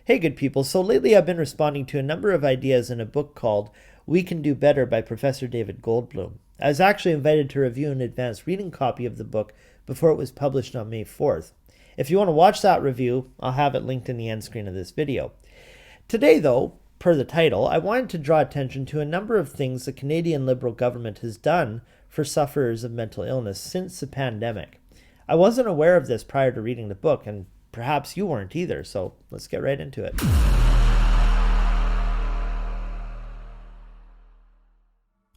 Hey good people, so lately I've been responding to a number of ideas in a book called We Can Do Better by Professor David Goldbloom. I was actually invited to review an advanced reading copy of the book before it was published on May 4th. If you want to watch that review, I'll have it linked in the end screen of this video. Today though, per the title, I wanted to draw attention to a number of things the Canadian Liberal government has done for sufferers of mental illness since the pandemic. I wasn't aware of this prior to reading the book, and perhaps you weren't either, so let's get right into it.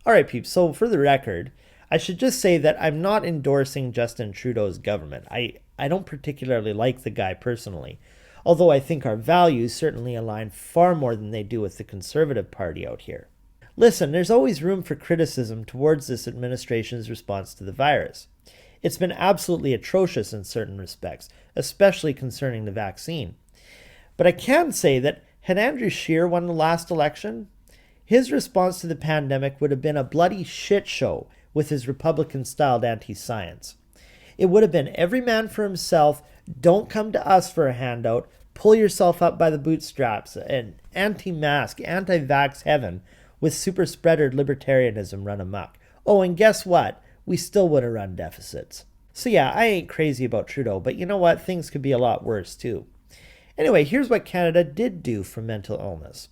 Alright peeps, so for the record, I should just say that I'm not endorsing Justin Trudeau's government. I don't particularly like the guy personally, although I think our values certainly align far more than they do with the Conservative Party out here. Listen, there's always room for criticism towards this administration's response to the virus. It's been absolutely atrocious in certain respects, especially concerning the vaccine. But I can say that had Andrew Scheer won the last election, his response to the pandemic would have been a bloody shit show with his Republican-styled anti-science. It would have been every man for himself, don't come to us for a handout, pull yourself up by the bootstraps, and anti-mask, anti-vax heaven with super-spreader libertarianism run amok. Oh, and guess what? We still would have run deficits. So yeah, I ain't crazy about Trudeau, but you know what? Things could be a lot worse too. Anyway, here's what Canada did do for mental illness.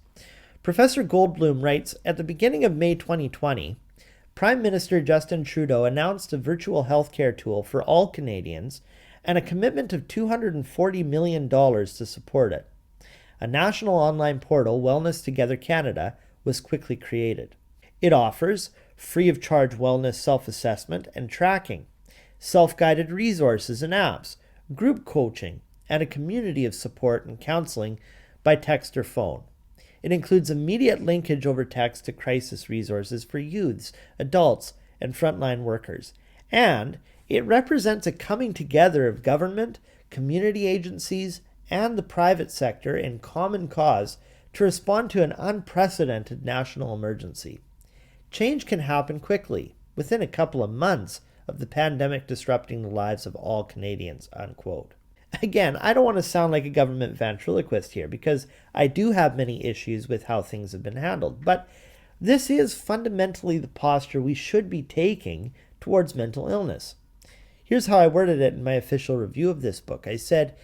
Professor Goldbloom writes, at the beginning of May 2020, Prime Minister Justin Trudeau announced a virtual healthcare tool for all Canadians and a commitment of $240 million to support it. A national online portal, Wellness Together Canada, was quickly created. It offers free of charge wellness self-assessment and tracking, self-guided resources and apps, group coaching, and a community of support and counseling by text or phone. It includes immediate linkage over text to crisis resources for youths, adults, and frontline workers. And it represents a coming together of government, community agencies, and the private sector in common cause to respond to an unprecedented national emergency. Change can happen quickly, within a couple of months of the pandemic disrupting the lives of all Canadians, unquote. Again, I don't want to sound like a government ventriloquist here, because I do have many issues with how things have been handled, but this is fundamentally the posture we should be taking towards mental illness. Here's how I worded it in my official review of this book. I said,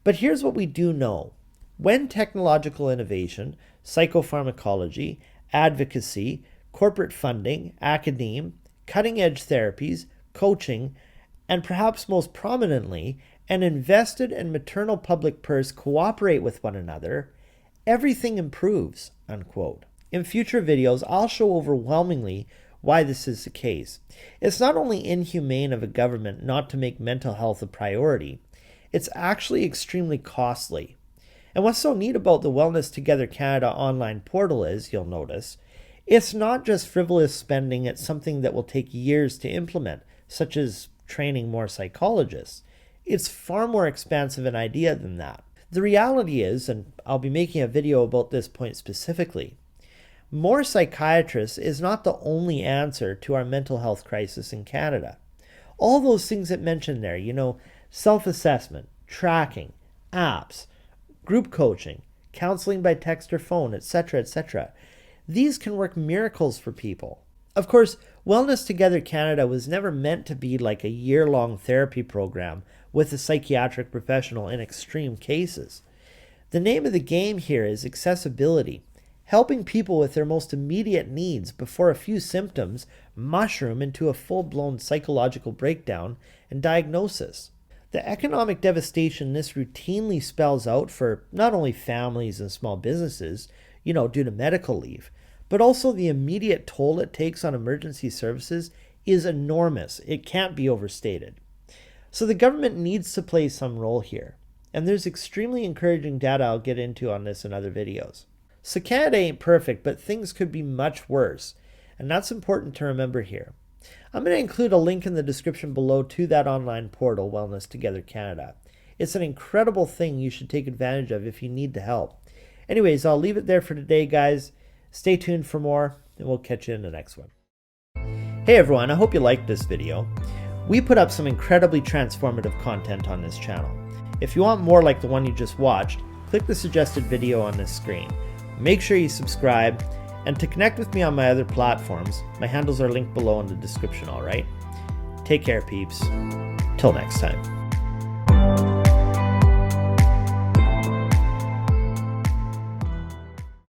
but here's what we do know. When technological innovation, psychopharmacology, advocacy, corporate funding, academe, cutting-edge therapies, coaching, and perhaps most prominently, an invested and maternal public purse cooperate with one another, everything improves, unquote. In future videos, I'll show overwhelmingly why this is the case. It's not only inhumane of a government not to make mental health a priority, it's actually extremely costly. And what's so neat about the Wellness Together Canada online portal is, you'll notice, it's not just frivolous spending, it's something that will take years to implement, such as training more psychologists. It's far more expansive an idea than that. The reality is, and I'll be making a video about this point specifically, more psychiatrists is not the only answer to our mental health crisis in Canada. All those things that mentioned there, self-assessment, tracking, apps, group coaching, counseling by text or phone, etc., etc. These can work miracles for people. Of course, Wellness Together Canada was never meant to be like a year-long therapy program with a psychiatric professional in extreme cases. The name of the game here is accessibility, helping people with their most immediate needs before a few symptoms mushroom into a full-blown psychological breakdown and diagnosis. The economic devastation this routinely spells out for not only families and small businesses, due to medical leave, but also the immediate toll it takes on emergency services is enormous. It can't be overstated. So the government needs to play some role here, and there's extremely encouraging data I'll get into on this in other videos. So Canada ain't perfect, but things could be much worse, and that's important to remember here. I'm going to include a link in the description below to that online portal, Wellness Together Canada. It's an incredible thing you should take advantage of if you need the help. Anyways, I'll leave it there for today, guys. Stay tuned for more, and we'll catch you in the next one. Hey everyone, I hope you liked this video. We put up some incredibly transformative content on this channel. If you want more like the one you just watched, click the suggested video on this screen. Make sure you subscribe, and to connect with me on my other platforms, my handles are linked below in the description, alright? Take care, peeps. Till next time.